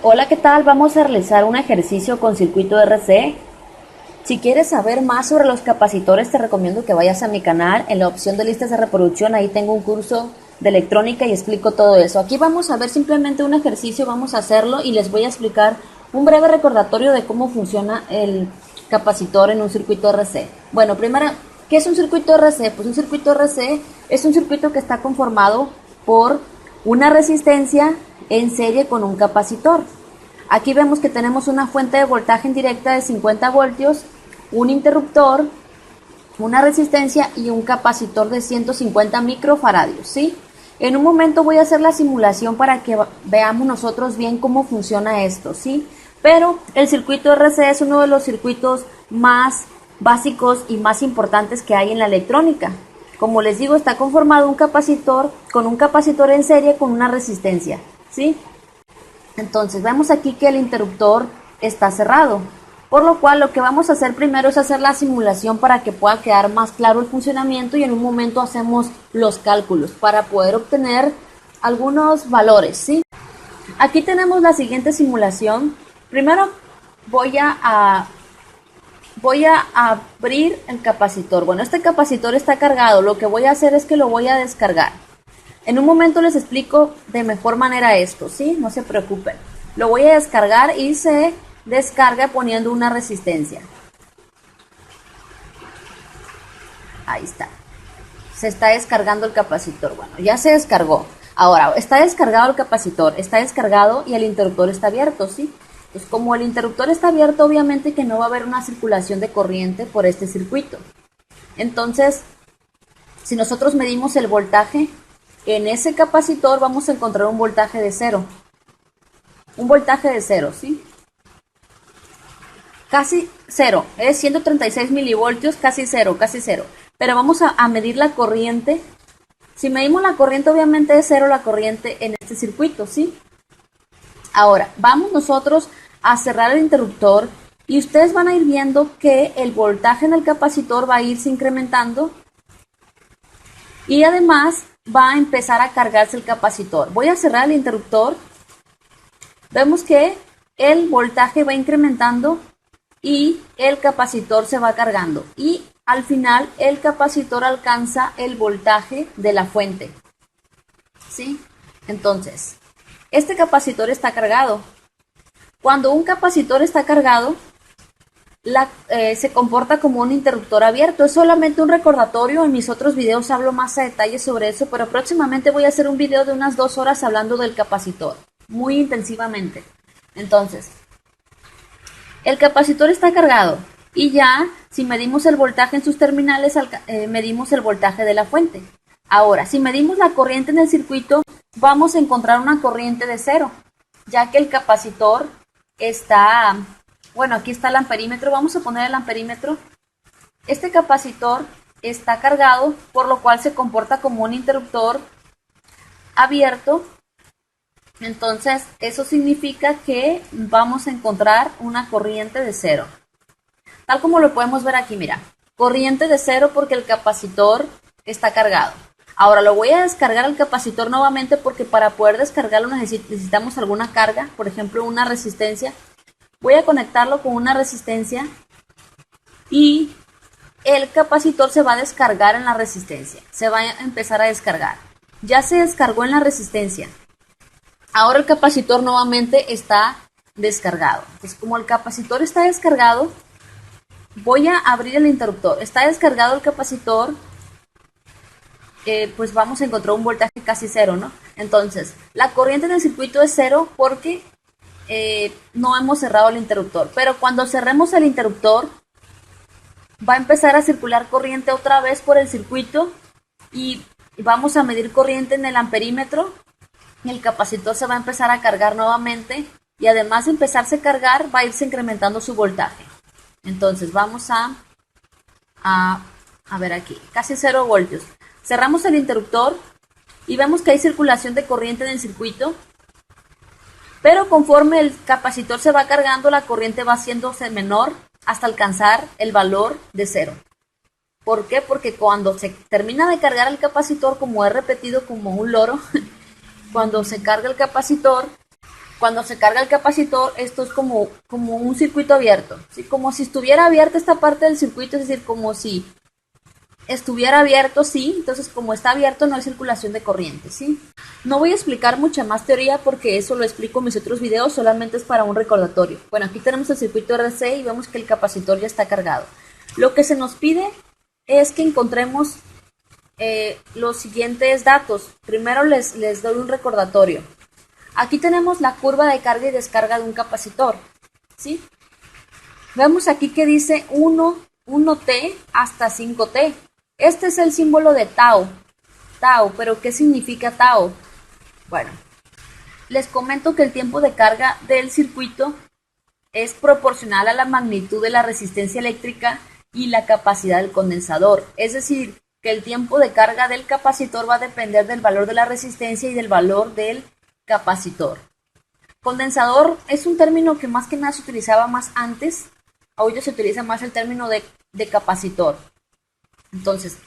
Hola, ¿qué tal? Vamos a realizar un ejercicio con circuito RC. Si quieres saber más sobre los capacitores, te recomiendo que vayas a mi canal. En la opción de listas de reproducción, ahí tengo un curso de electrónica y explico todo eso. Aquí vamos a ver simplemente un ejercicio, vamos a hacerlo y les voy a explicar un breve recordatorio de cómo funciona el capacitor en un circuito RC. Bueno, primero, ¿qué es un circuito RC? Pues un circuito RC es un circuito que está conformado por una resistencia en serie con un capacitor. Aquí vemos que tenemos una fuente de voltaje en directa de 50 voltios, un interruptor, una resistencia y un capacitor de 150 microfaradios, ¿sí? En un momento voy a hacer la simulación para que veamos nosotros bien cómo funciona esto, ¿sí? Pero el circuito RC es uno de los circuitos más básicos y más importantes que hay en la electrónica. Como les digo, está conformado un capacitor con un capacitor en serie con una resistencia, ¿sí? Entonces vemos aquí que el interruptor está cerrado, por lo cual lo que vamos a hacer primero es hacer la simulación para que pueda quedar más claro el funcionamiento y en un momento hacemos los cálculos para poder obtener algunos valores, ¿sí? Aquí tenemos la siguiente simulación. Primero voy a abrir el capacitor. Bueno, este capacitor está cargado, lo que voy a hacer es que lo voy a descargar. En un momento les explico de mejor manera esto, ¿sí? No se preocupen. Lo voy a descargar y se descarga poniendo una resistencia. Ahí está. Se está descargando el capacitor. Bueno, ya se descargó. Ahora, está descargado el capacitor, está descargado y el interruptor está abierto, ¿sí? Pues como el interruptor está abierto, obviamente que no va a haber una circulación de corriente por este circuito. Entonces, si nosotros medimos el voltaje, en ese capacitor vamos a encontrar un voltaje de cero. Un voltaje de cero, ¿sí? Casi cero, es 136 milivoltios, casi cero. Pero vamos a medir la corriente. Si medimos la corriente, obviamente es cero la corriente en este circuito, ¿sí? Ahora, vamos nosotros a cerrar el interruptor y ustedes van a ir viendo que el voltaje en el capacitor va a irse incrementando y además va a empezar a cargarse el capacitor. Voy a cerrar el interruptor. Vemos que el voltaje va incrementando y el capacitor se va cargando. Y al final el capacitor alcanza el voltaje de la fuente, ¿sí? Entonces, este capacitor está cargado. Cuando un capacitor está cargado, se comporta como un interruptor abierto. Es solamente un recordatorio. En mis otros videos hablo más a detalle sobre eso, pero próximamente voy a hacer un video de unas 2 horas hablando del capacitor, muy intensivamente. Entonces, el capacitor está cargado y ya, si medimos el voltaje en sus terminales, medimos el voltaje de la fuente. Ahora, si medimos la corriente en el circuito, vamos a encontrar una corriente de cero, ya que el capacitor está... Bueno, aquí está el amperímetro, vamos a poner el amperímetro. Este capacitor está cargado, por lo cual se comporta como un interruptor abierto. Entonces, eso significa que vamos a encontrar una corriente de cero. Tal como lo podemos ver aquí, mira. Corriente de cero porque el capacitor está cargado. Ahora lo voy a descargar al capacitor nuevamente porque para poder descargarlo necesitamos alguna carga, por ejemplo una resistencia. Voy a conectarlo con una resistencia y el capacitor se va a descargar en la resistencia. Se va a empezar a descargar. Ya se descargó en la resistencia. Ahora el capacitor nuevamente está descargado. Entonces, como el capacitor está descargado, voy a abrir el interruptor. Está descargado el capacitor, pues vamos a encontrar un voltaje casi cero, ¿no? Entonces, la corriente en el circuito es cero porque no hemos cerrado el interruptor, pero cuando cerremos el interruptor va a empezar a circular corriente otra vez por el circuito y vamos a medir corriente en el amperímetro y el capacitor se va a empezar a cargar nuevamente y además de empezarse a cargar va a irse incrementando su voltaje. Entonces vamos a ver aquí, casi 0 voltios. Cerramos el interruptor y vemos que hay circulación de corriente en el circuito. Pero conforme el capacitor se va cargando, la corriente va haciéndose menor hasta alcanzar el valor de cero. ¿Por qué? Porque cuando se termina de cargar el capacitor, como he repetido como un loro, cuando se carga el capacitor, Cuando se carga el capacitor, esto es como un circuito abierto, ¿sí? Como si estuviera abierta esta parte del circuito, es decir, como si estuviera abierto, sí, entonces como está abierto no hay circulación de corriente, ¿sí? No voy a explicar mucha más teoría porque eso lo explico en mis otros videos, solamente es para un recordatorio. Bueno, aquí tenemos el circuito RC y vemos que el capacitor ya está cargado. Lo que se nos pide es que encontremos los siguientes datos. Primero les doy un recordatorio. Aquí tenemos la curva de carga y descarga de un capacitor, ¿sí? Vemos aquí que dice 1T hasta 5T. Este es el símbolo de tau. Tau, pero ¿qué significa tau? Bueno, les comento que el tiempo de carga del circuito es proporcional a la magnitud de la resistencia eléctrica y la capacidad del condensador. Es decir, que el tiempo de carga del capacitor va a depender del valor de la resistencia y del valor del capacitor. Condensador es un término que más que nada se utilizaba más antes. Hoy se utiliza más el término de capacitor. Entonces,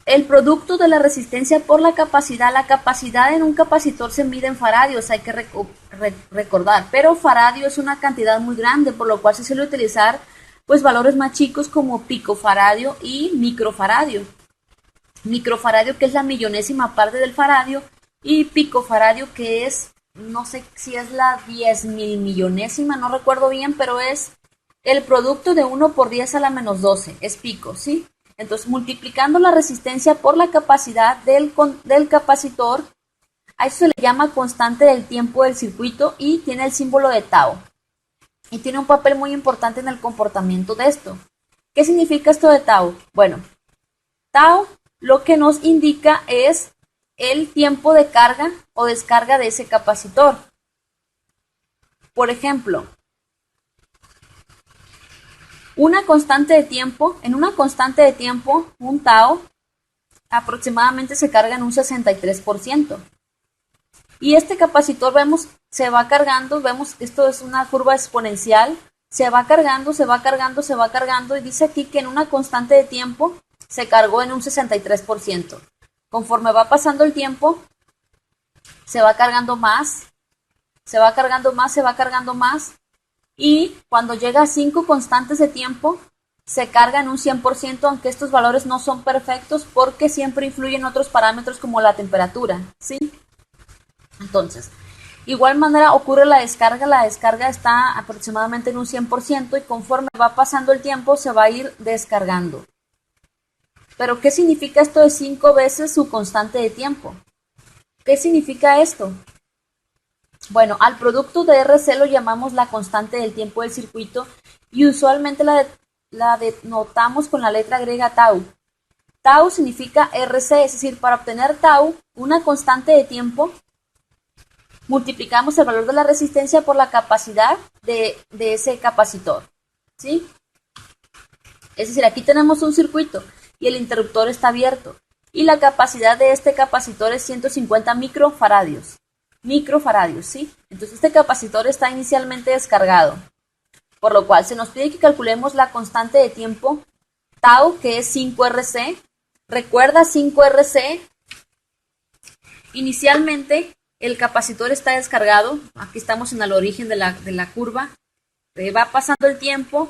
el producto de la resistencia por la capacidad en un capacitor se mide en faradios, hay que recordar, pero faradio es una cantidad muy grande, por lo cual se suele utilizar pues valores más chicos como picofaradio y microfaradio. Microfaradio, que es la millonésima parte del faradio, y picofaradio, que es, no sé si es la 10.000 millonésima, no recuerdo bien, pero es el producto de 1 por 10 a la menos 12, es pico, ¿sí? Entonces, multiplicando la resistencia por la capacidad del capacitor, a eso se le llama constante del tiempo del circuito y tiene el símbolo de tau. Y tiene un papel muy importante en el comportamiento de esto. ¿Qué significa esto de tau? Bueno, tau lo que nos indica es el tiempo de carga o descarga de ese capacitor. Por ejemplo, en una constante de tiempo, un tau aproximadamente se carga en un 63%. Y este capacitor, vemos, se va cargando, vemos que esto es una curva exponencial, se va cargando, se va cargando, se va cargando, y dice aquí que en una constante de tiempo se cargó en un 63%. Conforme va pasando el tiempo, se va cargando más, se va cargando más, se va cargando más, y cuando llega a 5 constantes de tiempo, se carga en un 100%, aunque estos valores no son perfectos porque siempre influyen otros parámetros como la temperatura, ¿sí? Entonces, igual manera ocurre la descarga está aproximadamente en un 100% y conforme va pasando el tiempo se va a ir descargando. Pero, ¿qué significa esto de 5 veces su constante de tiempo? ¿Qué significa esto? Bueno, al producto de RC lo llamamos la constante del tiempo del circuito y usualmente la denotamos con la letra griega tau. Tau significa RC, es decir, para obtener tau, una constante de tiempo, multiplicamos el valor de la resistencia por la capacidad de ese capacitor, ¿sí? Es decir, aquí tenemos un circuito y el interruptor está abierto y la capacidad de este capacitor es 150 microfaradios. Microfaradios, ¿sí? Entonces este capacitor está inicialmente descargado, por lo cual se nos pide que calculemos la constante de tiempo tau, que es 5RC. Recuerda, 5RC, inicialmente el capacitor está descargado, aquí estamos en el origen de la curva, va pasando el tiempo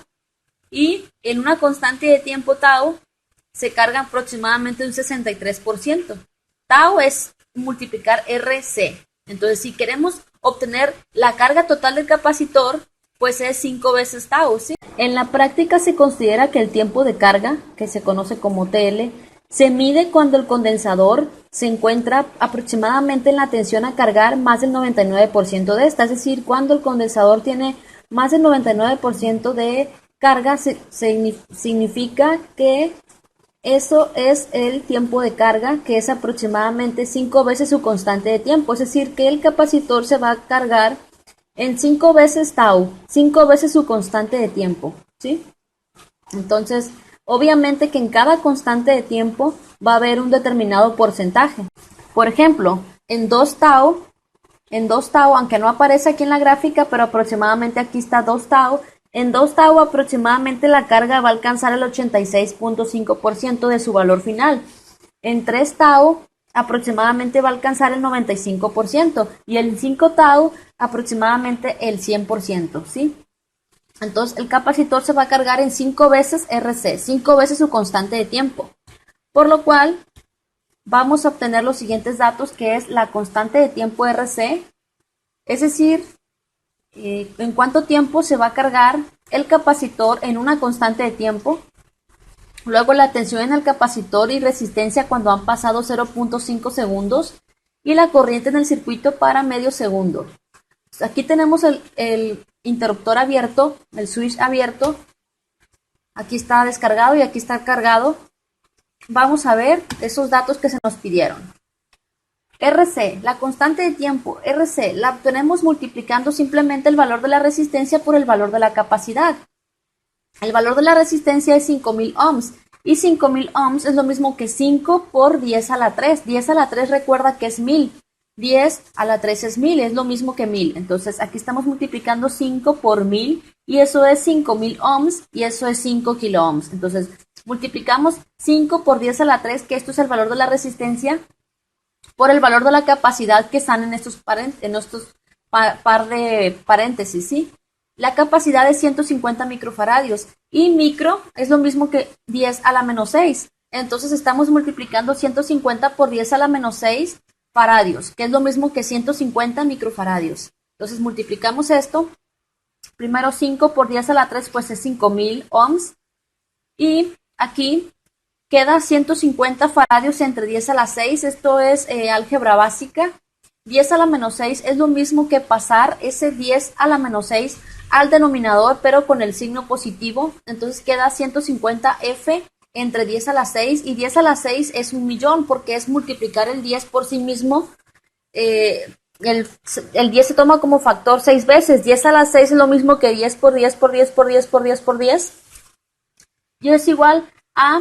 y en una constante de tiempo tau se carga aproximadamente un 63%. Tau es multiplicar RC. Entonces, si queremos obtener la carga total del capacitor, pues es 5 veces tau, ¿sí? En la práctica se considera que el tiempo de carga, que se conoce como TL, se mide cuando el condensador se encuentra aproximadamente en la tensión a cargar más del 99% de esta, es decir, cuando el condensador tiene más del 99% de carga, significa que eso es el tiempo de carga, que es aproximadamente 5 veces su constante de tiempo, es decir, que el capacitor se va a cargar en 5 veces tau, 5 veces su constante de tiempo, ¿sí? Entonces, obviamente que en cada constante de tiempo va a haber un determinado porcentaje. Por ejemplo, en 2 tau, aunque no aparece aquí en la gráfica, pero aproximadamente aquí está 2 tau, en 2 tau aproximadamente la carga va a alcanzar el 86.5% de su valor final. En 3 tau aproximadamente va a alcanzar el 95% y el 5 tau aproximadamente el 100%, ¿sí? Entonces el capacitor se va a cargar en 5 veces RC, 5 veces su constante de tiempo, por lo cual vamos a obtener los siguientes datos, que es la constante de tiempo RC, es decir, en cuánto tiempo se va a cargar el capacitor en una constante de tiempo. Luego la tensión en el capacitor y resistencia cuando han pasado 0.5 segundos y la corriente en el circuito para medio segundo. Aquí tenemos el interruptor abierto, el switch abierto. Aquí está descargado y aquí está cargado. Vamos a ver esos datos que se nos pidieron. RC, la constante de tiempo, RC, la obtenemos multiplicando simplemente el valor de la resistencia por el valor de la capacidad. El valor de la resistencia es 5000 ohms y 5000 ohms es lo mismo que 5 por 10 a la 3. 10 a la 3 recuerda que es 1000. 10 a la 3 es 1000, es lo mismo que 1000. Entonces aquí estamos multiplicando 5 por 1000 y eso es 5000 ohms y eso es 5 kilo ohms. Entonces multiplicamos 5 por 10 a la 3, que esto es el valor de la resistencia, por el valor de la capacidad que están en estos par de paréntesis, ¿sí? La capacidad es 150 microfaradios y micro es lo mismo que 10 a la menos 6. Entonces estamos multiplicando 150 por 10 a la menos 6 faradios, que es lo mismo que 150 microfaradios. Entonces multiplicamos esto. Primero 5 por 10 a la 3 pues es 5000 ohms. Y aquí queda 150 faradios entre 10 a la 6. Esto es álgebra básica. 10 a la menos 6 es lo mismo que pasar ese 10 a la menos 6 al denominador, pero con el signo positivo. Entonces queda 150 F entre 10 a la 6, y 10 a la 6 es 1.000.000 porque es multiplicar el 10 por sí mismo. El 10 se toma como factor 6 veces. 10 a la 6 es lo mismo que 10 por 10 por 10 por 10 por 10 por 10. Y es igual a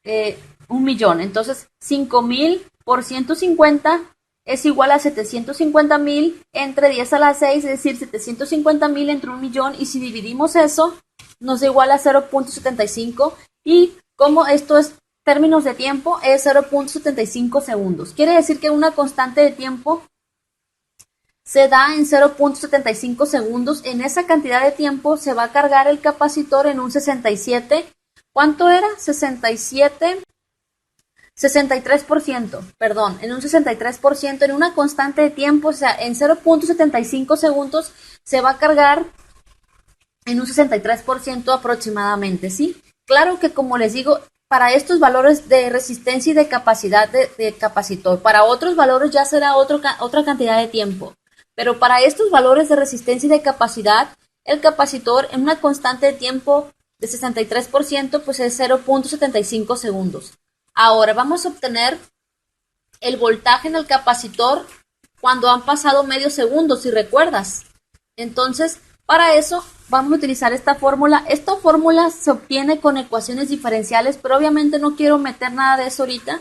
1.000.000. Entonces 5000 por 150 es igual a 750.000 entre 10 a la 6, es decir, 750.000 entre 1.000.000, y si dividimos eso, nos da igual a 0.75, y como esto es términos de tiempo, es 0.75 segundos. Quiere decir que una constante de tiempo se da en 0.75 segundos. En esa cantidad de tiempo se va a cargar el capacitor en un 67. ¿Cuánto era? 63%, perdón, en un 63%, en una constante de tiempo, o sea, en 0.75 segundos se va a cargar en un 63% aproximadamente, ¿sí? Claro que, como les digo, para estos valores de resistencia y de capacidad de capacitor, para otros valores ya será otra cantidad de tiempo, pero para estos valores de resistencia y de capacidad, el capacitor en una constante de tiempo de 63%, pues es 0.75 segundos. Ahora vamos a obtener el voltaje en el capacitor cuando han pasado medio segundo, si recuerdas. Entonces, para eso vamos a utilizar esta fórmula. Esta fórmula se obtiene con ecuaciones diferenciales, pero obviamente no quiero meter nada de eso ahorita.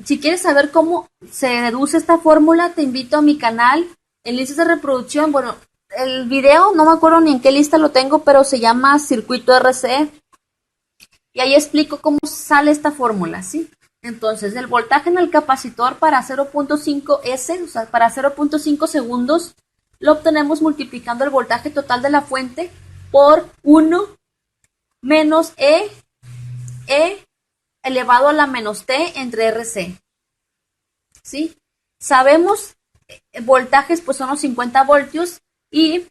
Si quieres saber cómo se deduce esta fórmula, te invito a mi canal en listas de reproducción. Bueno, el video no me acuerdo ni en qué lista lo tengo, pero se llama Circuito RC. Y ahí explico cómo sale esta fórmula, ¿sí? Entonces, el voltaje en el capacitor para 0.5 S, o sea, para 0.5 segundos, lo obtenemos multiplicando el voltaje total de la fuente por 1 menos E elevado a la menos T entre RC, ¿sí? Sabemos, voltajes pues son los 50 voltios y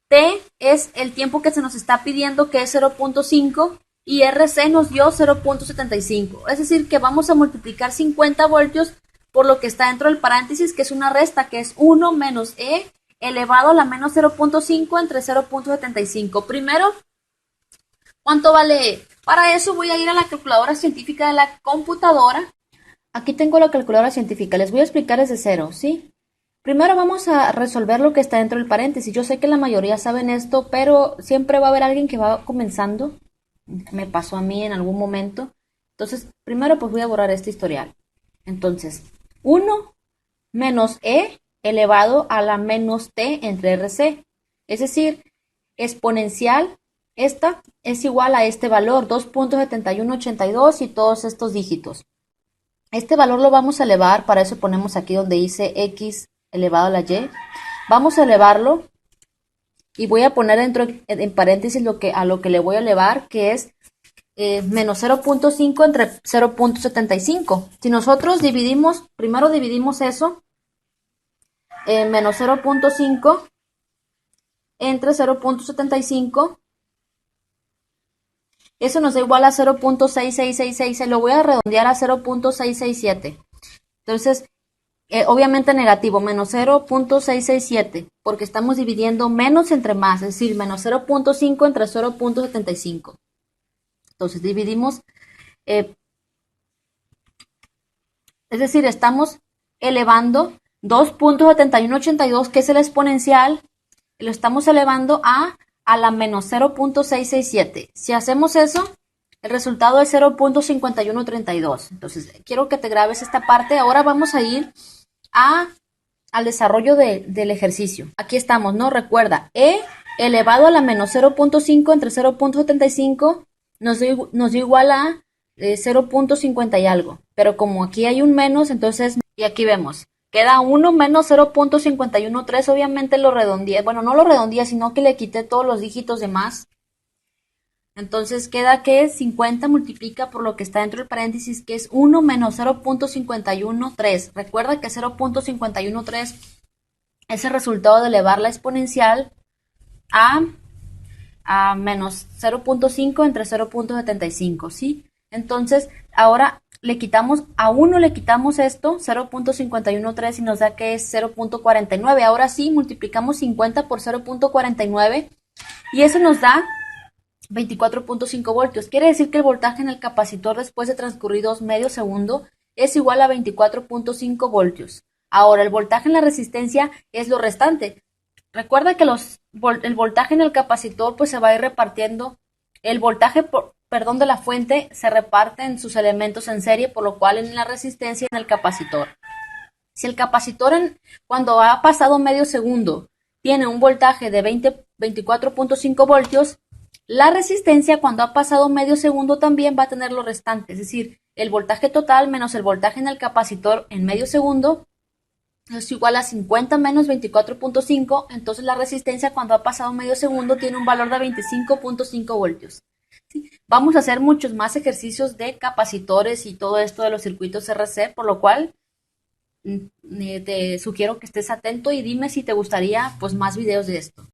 T es el tiempo que se nos está pidiendo, que es 0.5, y RC nos dio 0.75. Es decir, que vamos a multiplicar 50 voltios por lo que está dentro del paréntesis, que es una resta, que es 1 menos E elevado a la menos 0.5 entre 0.75. Primero, ¿cuánto vale E? Para eso voy a ir a la calculadora científica de la computadora. Aquí tengo la calculadora científica. Les voy a explicar desde cero, ¿sí? Primero vamos a resolver lo que está dentro del paréntesis. Yo sé que la mayoría saben esto, pero siempre va a haber alguien que va comenzando. Me pasó a mí en algún momento. Entonces, primero pues voy a borrar este historial. Entonces, 1 menos E elevado a la menos T entre RC. Es decir, exponencial, esta es igual a este valor, 2.7182 y todos estos dígitos. Este valor lo vamos a elevar, para eso ponemos aquí donde dice x elevado a la y. Vamos a elevarlo y voy a poner dentro en paréntesis a lo que le voy a elevar, que es menos 0.5 entre 0.75. Si nosotros primero dividimos eso, menos 0.5 entre 0.75, eso nos da igual a 0.6666, se lo voy a redondear a 0.667. Entonces, obviamente negativo, menos 0.667, porque estamos dividiendo menos entre más, es decir, menos 0.5 entre 0.75. Entonces dividimos, es decir, estamos elevando 2.7182, que es el exponencial, lo estamos elevando a la menos 0.667. Si hacemos eso, el resultado es 0.5132. Entonces, quiero que te grabes esta parte. Ahora vamos a ir al desarrollo del ejercicio. Aquí estamos, ¿no? Recuerda, e elevado a la menos 0.5 entre 0.75 nos dio igual a 0.50 y algo. Pero como aquí hay un menos, entonces, y aquí vemos, queda 1 menos 0.513, obviamente lo redondeé, bueno, no lo redondeé, sino que le quité todos los dígitos de más. Entonces queda que 50 multiplica por lo que está dentro del paréntesis, que es 1 menos 0.513. Recuerda que 0.513 es el resultado de elevar la exponencial a menos 0.5 entre 0.75, ¿sí? Entonces, ahora le quitamos a 1, le quitamos esto, 0.513, y nos da que es 0.49. Ahora sí, multiplicamos 50 por 0.49 y eso nos da 24.5 voltios. Quiere decir que el voltaje en el capacitor después de transcurridos medio segundo es igual a 24.5 voltios. Ahora, el voltaje en la resistencia es lo restante. Recuerda que el voltaje en el capacitor pues se va a ir repartiendo. El voltaje, de la fuente se reparte en sus elementos en serie, por lo cual en la resistencia en el capacitor. Si el capacitor cuando ha pasado medio segundo tiene un voltaje de 24.5 voltios, la resistencia cuando ha pasado medio segundo también va a tener lo restante, es decir, el voltaje total menos el voltaje en el capacitor en medio segundo es igual a 50 menos 24.5, entonces la resistencia cuando ha pasado medio segundo tiene un valor de 25.5 voltios. ¿Sí? Vamos a hacer muchos más ejercicios de capacitores y todo esto de los circuitos RC, por lo cual te sugiero que estés atento y dime si te gustaría pues más videos de esto.